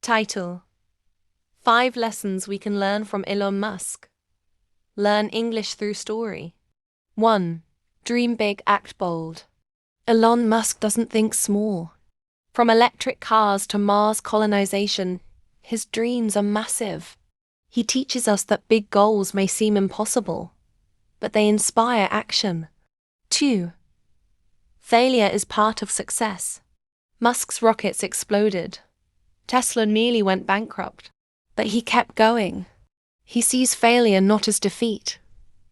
Title: 5 Lessons We Can Learn from Elon Musk. Learn English through story. 1. Dream big, act bold. Elon Musk doesn't think small. From electric cars to Mars colonization, his dreams are massive. He teaches us that big goals may seem impossible, but they inspire action. 2. Failure is part of success. Musk's rockets exploded. Tesla nearly went bankrupt, but he kept going. He sees failure not as defeat,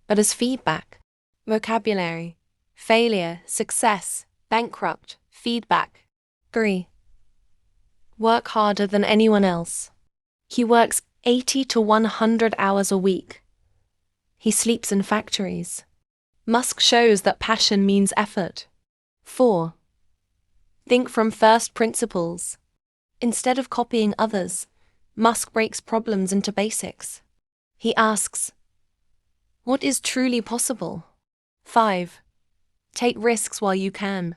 but as feedback. Vocabulary: failure, success, bankrupt, feedback. 3. Work harder than anyone else. He works 80 to 100 hours a week. He sleeps in factories. Musk shows that passion means effort. 4. Think from first principles. Instead of copying others, Musk breaks problems into basics. He asks, what is truly possible? 5. Take risks while you can.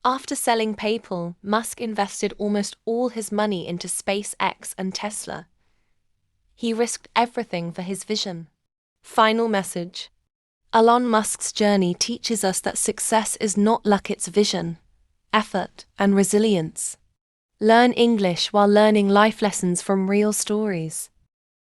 After selling PayPal, Musk invested almost all his money into SpaceX and Tesla. He risked everything for his vision. Final message: Elon Musk's journey teaches us that success is not luck, it's vision, effort, and resilience. Learn English while learning life lessons from real stories.